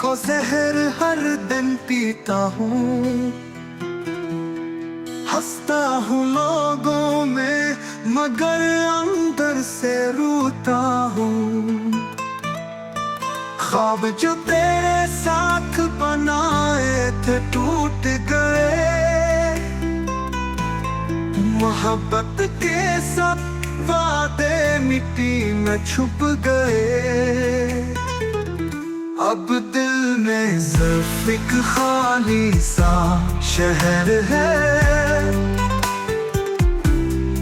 को जहर हर दिन पीता हूँ, हंसता हूँ लोगों में मगर अंदर से रोता हूँ। ख्वाब जो तेरे साथ बनाए थे टूट गए, मोहब्बत के सब वादे मिट्टी में छुप गए। अब दिल में सिर्फ एक खाली सा शहर है,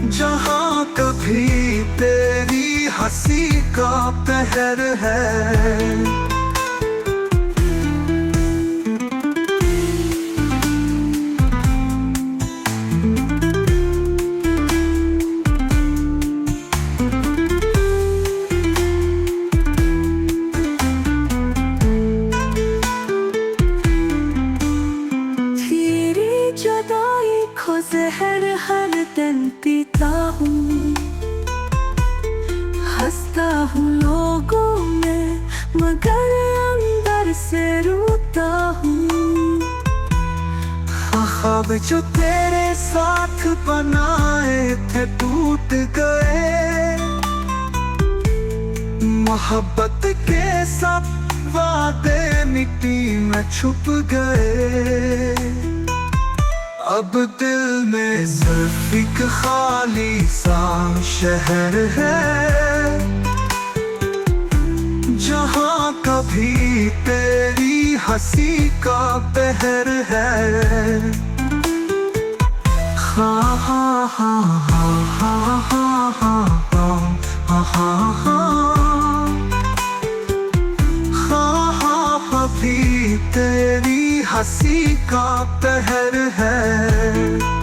जहाँ कभी तेरी हंसी का पहर है। जहर हर दिन पीता हूँ, हंसता हूँ लोगों में मगर अंदर से रोता हूँ। ख्वाब जो तेरे साथ बनाए थे टूट गए, मोहब्बत के सब वादे मिट्टी में छुप गए। अब दिल में सिर्फ एक खाली सा शहर है, जहाँ कभी तेरी हंसी का पहर है। हा हा हा हा हा हा हा हा हा हा भी तेरी हंसी का पहर है।